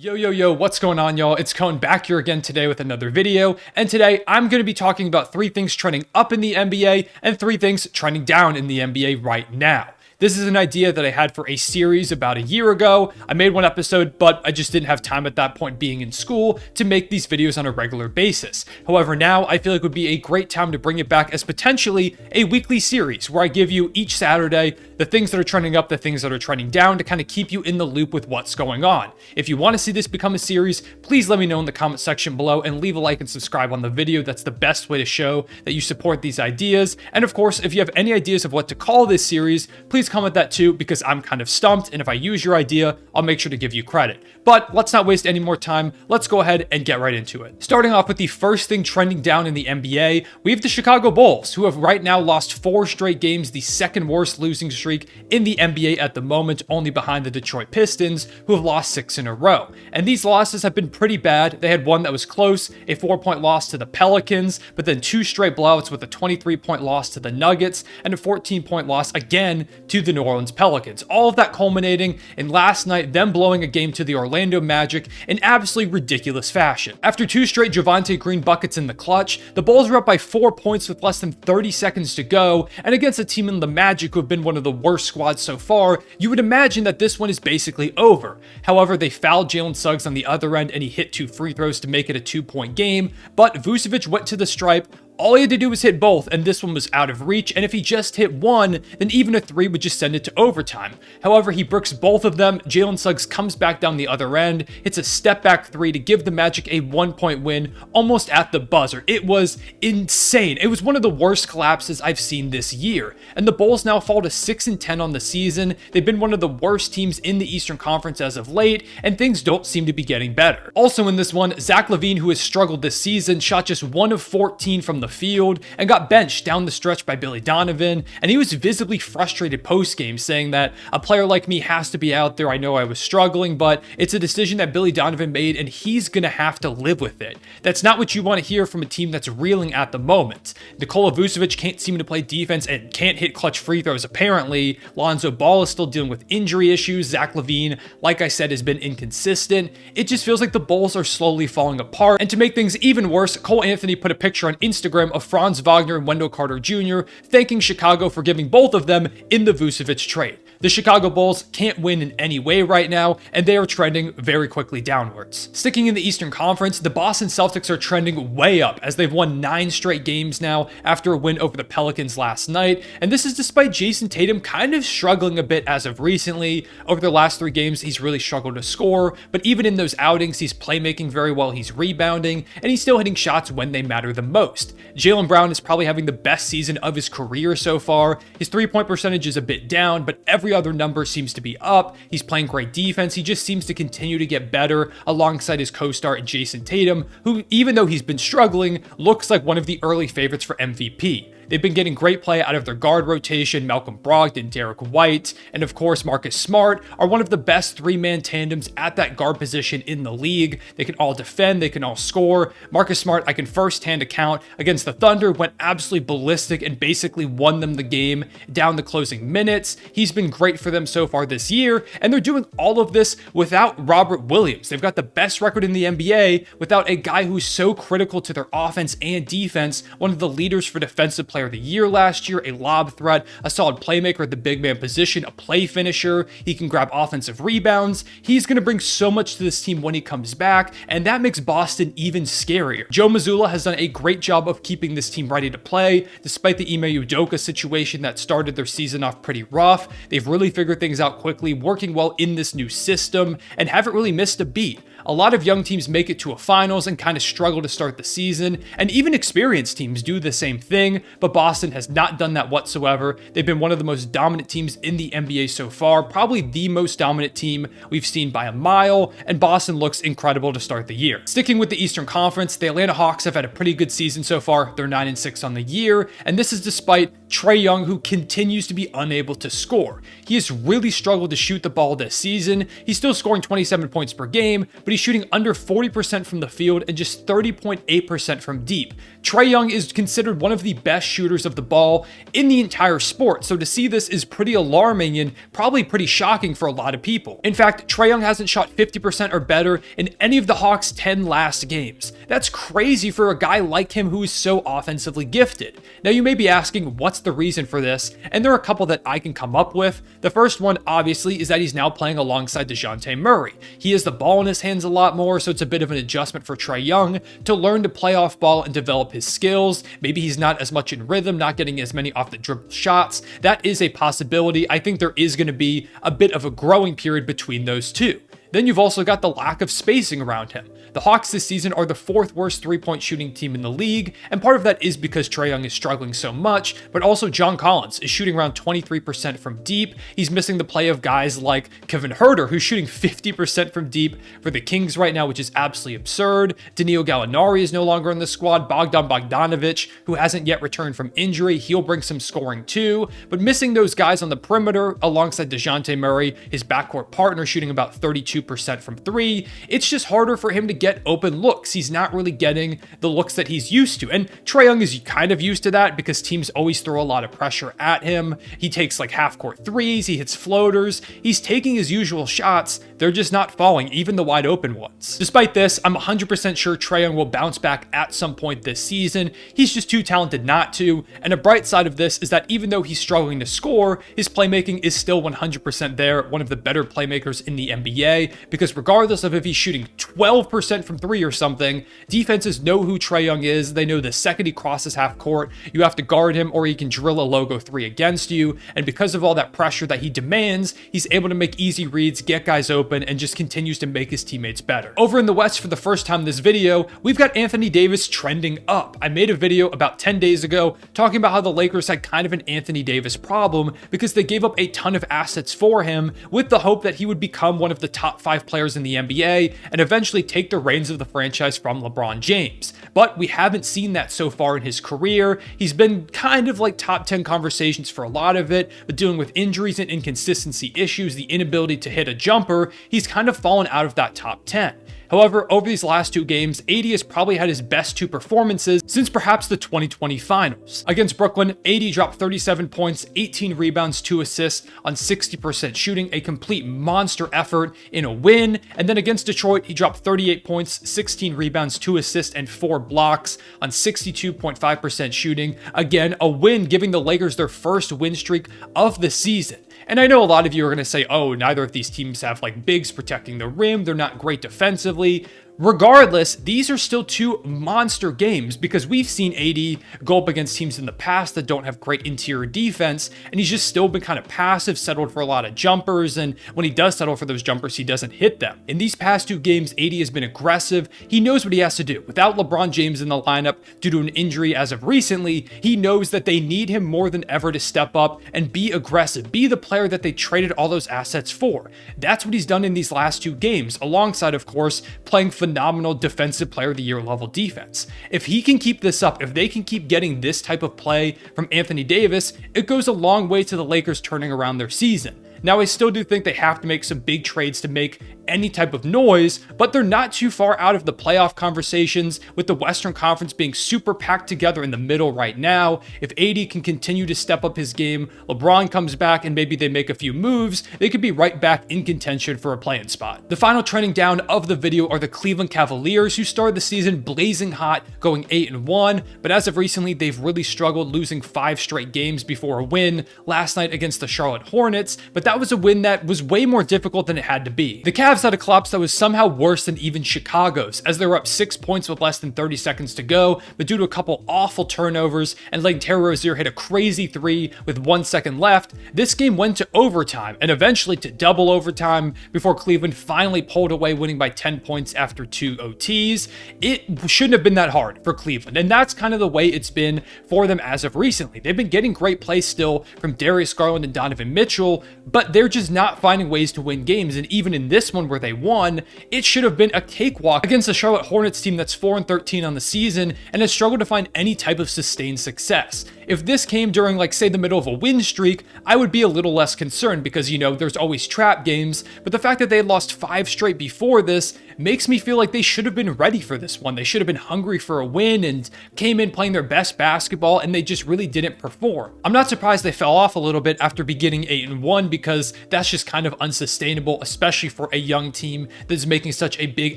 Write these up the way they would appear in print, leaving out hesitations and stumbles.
Yo, what's going on, y'all? It's Cone back here again today with another video, and today I'm going to be talking about 3 things trending up in the NBA and 3 things trending down in the NBA right now. This is an idea that I had for a series about a year ago. I made one episode, but I just didn't have time at that point being in school to make these videos on a regular basis. However, now I feel like it would be a great time to bring it back as potentially a weekly series where I give you each Saturday the things that are trending up, the things that are trending down to kind of keep you in the loop with what's going on. If you want to see this become a series, please let me know in the comment section below and leave a like and subscribe on the video. That's the best way to show that you support these ideas. And of course, if you have any ideas of what to call this series, please comment that too, because I'm kind of stumped, and if I use your idea, I'll make sure to give you credit. But let's not waste any more time. Let's go ahead and get right into it. Starting off with the first thing trending down in the NBA, we have the Chicago Bulls, who have right now lost 4 straight games, the second worst losing streak in the NBA at the moment, only behind the Detroit Pistons, who have lost 6 in a row. And these losses have been pretty bad. They had one that was close, a 4-point loss to the Pelicans, but then 2 straight blowouts with a 23-point loss to the Nuggets and a 14-point loss again to the New Orleans Pelicans. All of that culminating in last night them blowing a game to the Orlando Magic in absolutely ridiculous fashion. After 2 straight Javonte Green buckets in the clutch, the Bulls were up by 4 points with less than 30 seconds to go, and against a team in the Magic who have been one of the worst squads so far, you would imagine that this one is basically over. However, they fouled Jalen Suggs on the other end and he hit 2 free throws to make it a 2-point game, but Vucevic went to the stripe. All he had to do was hit both, and this one was out of reach, and if he just hit one, then even a 3 would just send it to overtime. However, he bricks both of them. Jalen Suggs comes back down the other end, hits a step-back 3 to give the Magic a 1-point win, almost at the buzzer. It was insane. It was one of the worst collapses I've seen this year, and the Bulls now fall to 6-10 on the season. They've been one of the worst teams in the Eastern Conference as of late, and things don't seem to be getting better. Also in this one, Zach LaVine, who has struggled this season, shot just 1 of 14 from the field and got benched down the stretch by Billy Donovan, and he was visibly frustrated post-game, saying that a player like me has to be out there. I know I was struggling, but it's a decision that Billy Donovan made and he's gonna have to live with it. That's not what you want to hear from a team that's reeling at the moment. Nikola Vucevic can't seem to play defense and can't hit clutch free throws apparently. Lonzo Ball is still dealing with injury issues. Zach LaVine, like I said, has been inconsistent. It just feels like the Bulls are slowly falling apart, and to make things even worse, Cole Anthony put a picture on Instagram of Franz Wagner and Wendell Carter Jr. thanking Chicago for giving both of them in the Vucevic trade. The Chicago Bulls can't win in any way right now, and they are trending very quickly downwards. Sticking in the Eastern Conference, the Boston Celtics are trending way up as they've won 9 straight games now after a win over the Pelicans last night, and this is despite Jason Tatum kind of struggling a bit as of recently. Over the last 3 games, he's really struggled to score, but even in those outings, he's playmaking very well, he's rebounding, and he's still hitting shots when they matter the most. Jaylen Brown is probably having the best season of his career so far. His 3-point percentage is a bit down, but every other number seems to be up. He's playing great defense. He just seems to continue to get better alongside his co-star Jason Tatum, who, even though he's been struggling, looks like one of the early favorites for MVP. They've been getting great play out of their guard rotation. Malcolm Brogdon, Derek White, and of course Marcus Smart are one of the best 3-man tandems at that guard position in the league. They can all defend, they can all score. Marcus Smart, I can firsthand account, against the Thunder went absolutely ballistic and basically won them the game down the closing minutes. He's been great for them so far this year, and they're doing all of this without Robert Williams. They've got the best record in the NBA without a guy who's so critical to their offense and defense, one of the leaders for defensive player of the year last year, a lob threat, a solid playmaker at the big man position, a play finisher. He can grab offensive rebounds. He's going to bring so much to this team when he comes back, and that makes Boston even scarier. Joe Mazzulla has done a great job of keeping this team ready to play, despite the Ime Udoka situation that started their season off pretty rough. They've really figured things out quickly, working well in this new system, and haven't really missed a beat. A lot of young teams make it to a finals and kind of struggle to start the season, and even experienced teams do the same thing, but Boston has not done that whatsoever. They've been one of the most dominant teams in the NBA so far, probably the most dominant team we've seen by a mile, and Boston looks incredible to start the year. Sticking with the Eastern Conference, the Atlanta Hawks have had a pretty good season so far. They're 9-6 on the year, and this is despite Trae Young, who continues to be unable to score. He has really struggled to shoot the ball this season. He's still scoring 27 points per game, but he's shooting under 40% from the field and just 30.8% from deep. Trae Young is considered one of the best shooters of the ball in the entire sport. So to see this is pretty alarming and probably pretty shocking for a lot of people. In fact, Trae Young hasn't shot 50% or better in any of the Hawks' 10 last games. That's crazy for a guy like him who is so offensively gifted. Now you may be asking, what's the reason for this? And there are a couple that I can come up with. The first one, obviously, is that he's now playing alongside DeJounte Murray. He has the ball in his hands a lot more, so it's a bit of an adjustment for Trae Young to learn to play off ball and develop his skills. Maybe he's not as much in rhythm, not getting as many off the dribble shots. That is a possibility. I think there is going to be a bit of a growing period between those two. Then you've also got the lack of spacing around him. The Hawks this season are the 4th worst three-point shooting team in the league, and part of that is because Trae Young is struggling so much, but also John Collins is shooting around 23% from deep. He's missing the play of guys like Kevin Huerter, who's shooting 50% from deep for the Kings right now, which is absolutely absurd. Danilo Gallinari is no longer in the squad. Bogdan Bogdanovic, who hasn't yet returned from injury, he'll bring some scoring too, but missing those guys on the perimeter alongside DeJounte Murray, his backcourt partner, shooting about 32% from three, it's just harder for him to get open looks. He's not really getting the looks that he's used to. And Trae Young is kind of used to that because teams always throw a lot of pressure at him. He takes like half-court threes, he hits floaters, he's taking his usual shots, they're just not falling, even the wide open ones. Despite this, I'm 100% sure Trae Young will bounce back at some point this season. He's just too talented not to. And a bright side of this is that even though he's struggling to score, his playmaking is still 100% there, one of the better playmakers in the NBA, because regardless of if he's shooting 12% from three or something, defenses know who Trae Young is. They know the second he crosses half court, you have to guard him or he can drill a logo three against you. And because of all that pressure that he demands, he's able to make easy reads, get guys open, and just continues to make his teammates better. Over in the West, for the first time in this video, we've got Anthony Davis trending up. I made a video about 10 days ago talking about how the Lakers had kind of an Anthony Davis problem because they gave up a ton of assets for him with the hope that he would become one of the top 5 players in the NBA and eventually take the reins of the franchise from LeBron James. But we haven't seen that so far in his career. He's been kind of like top 10 conversations for a lot of it, but dealing with injuries and inconsistency issues, the inability to hit a jumper, he's kind of fallen out of that top 10. However, over these last 2 games, AD has probably had his best 2 performances since perhaps the 2020 finals. Against Brooklyn, AD dropped 37 points, 18 rebounds, 2 assists on 60% shooting, a complete monster effort in a win. And then against Detroit, he dropped 38 points, 16 rebounds, 2 assists, and 4 blocks on 62.5% shooting. Again, a win, giving the Lakers their first win streak of the season. And I know a lot of you are going to say, oh, neither of these teams have like bigs protecting the rim. They're not great defensively. Regardless, these are still 2 monster games because we've seen AD go up against teams in the past that don't have great interior defense, and he's just still been kind of passive, settled for a lot of jumpers, and when he does settle for those jumpers, he doesn't hit them. In these past 2 games, AD has been aggressive. He knows what he has to do. Without LeBron James in the lineup due to an injury as of recently, he knows that they need him more than ever to step up and be aggressive, be the player that they traded all those assets for. That's what he's done in these last 2 games, alongside, of course, playing phenomenal defensive player of the year level defense. If he can keep this up, if they can keep getting this type of play from Anthony Davis, it goes a long way to the Lakers turning around their season. Now, I still do think they have to make some big trades to make any type of noise, but they're not too far out of the playoff conversations, with the Western Conference being super packed together in the middle right now. If AD can continue to step up his game, LeBron comes back, and maybe they make a few moves, they could be right back in contention for a play-in spot. The final trending down of the video are the Cleveland Cavaliers, who started the season blazing hot, going 8-1, but as of recently, they've really struggled, losing 5 straight games before a win last night against the Charlotte Hornets, but that was a win that was way more difficult than it had to be. The Cavs had a collapse that was somehow worse than even Chicago's, as they were up 6 points with less than 30 seconds to go, but due to a couple awful turnovers and letting Terry Rozier hit a crazy 3 with 1 second left, this game went to overtime and eventually to double overtime before Cleveland finally pulled away, winning by 10 points after 2 OTs. It shouldn't have been that hard for Cleveland, and that's kind of the way it's been for them as of recently. They've been getting great play still from Darius Garland and Donovan Mitchell, but they're just not finding ways to win games. And even in this one where they won, it should have been a cakewalk against the Charlotte Hornets team that's 4-13 on the season and has struggled to find any type of sustained success. If this came during, like, say, the middle of a win streak, I would be a little less concerned because, you know, there's always trap games. But the fact that they had lost 5 straight before this makes me feel like they should have been ready for this one. They should have been hungry for a win and came in playing their best basketball, and they just really didn't perform. I'm not surprised they fell off a little bit after beginning 8-1 because that's just kind of unsustainable, especially for a young team that's making such a big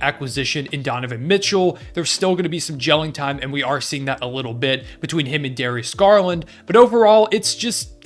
acquisition in Donovan Mitchell. There's still going to be some gelling time, and we are seeing that a little bit between him and Darius Garland, but overall, it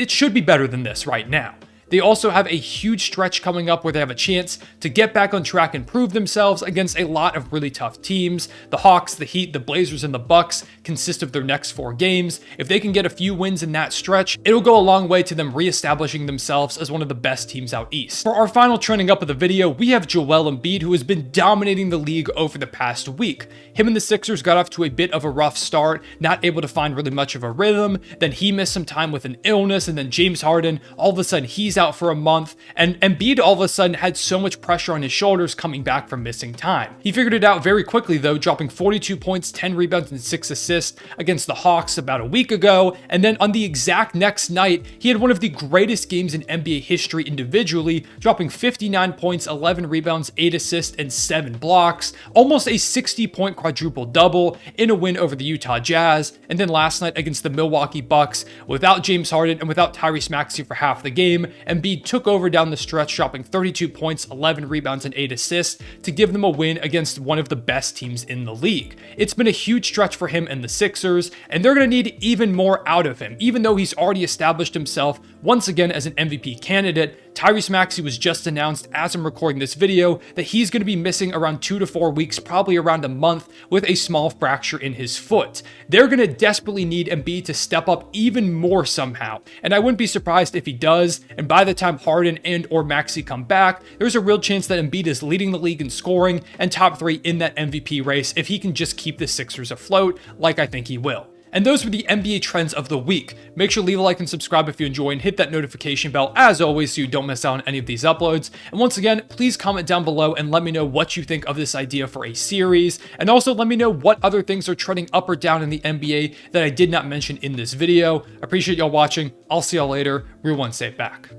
should be better than this right now. They also have a huge stretch coming up where they have a chance to get back on track and prove themselves against a lot of really tough teams. The Hawks, the Heat, the Blazers, and the Bucks consist of their next 4 games. If they can get a few wins in that stretch, it'll go a long way to them reestablishing themselves as one of the best teams out east. For our final trending up of the video, we have Joel Embiid, who has been dominating the league over the past week. Him and the Sixers got off to a bit of a rough start, not able to find really much of a rhythm. Then he missed some time with an illness, and then James Harden, all of a sudden he's out for a month, and Embiid all of a sudden had so much pressure on his shoulders coming back from missing time. He figured it out very quickly though, dropping 42 points, 10 rebounds, and 6 assists against the Hawks about a week ago, and then on the exact next night, he had one of the greatest games in NBA history individually, dropping 59 points, 11 rebounds, 8 assists, and 7 blocks, almost a 60-point quadruple-double in a win over the Utah Jazz. And then last night against the Milwaukee Bucks, without James Harden and without Tyrese Maxey for half the game, Embiid took over down the stretch, dropping 32 points, 11 rebounds, and 8 assists to give them a win against one of the best teams in the league. It's been a huge stretch for him and the Sixers, and they're going to need even more out of him. Even though he's already established himself once again as an MVP candidate, Tyrese Maxey was just announced as I'm recording this video that he's going to be missing around 2 to 4 weeks, probably around a month, with a small fracture in his foot. They're going to desperately need Embiid to step up even more somehow, and I wouldn't be surprised if he does, and by the time Harden and or Maxey come back, there's a real chance that Embiid is leading the league in scoring and top 3 in that MVP race if he can just keep the Sixers afloat, like I think he will. And those were the NBA trends of the week. Make sure to leave a like and subscribe if you enjoy, and hit that notification bell as always so you don't miss out on any of these uploads. And once again, please comment down below and let me know what you think of this idea for a series. And also let me know what other things are trending up or down in the NBA that I did not mention in this video. Appreciate y'all watching. I'll see y'all later. Real One Safe back.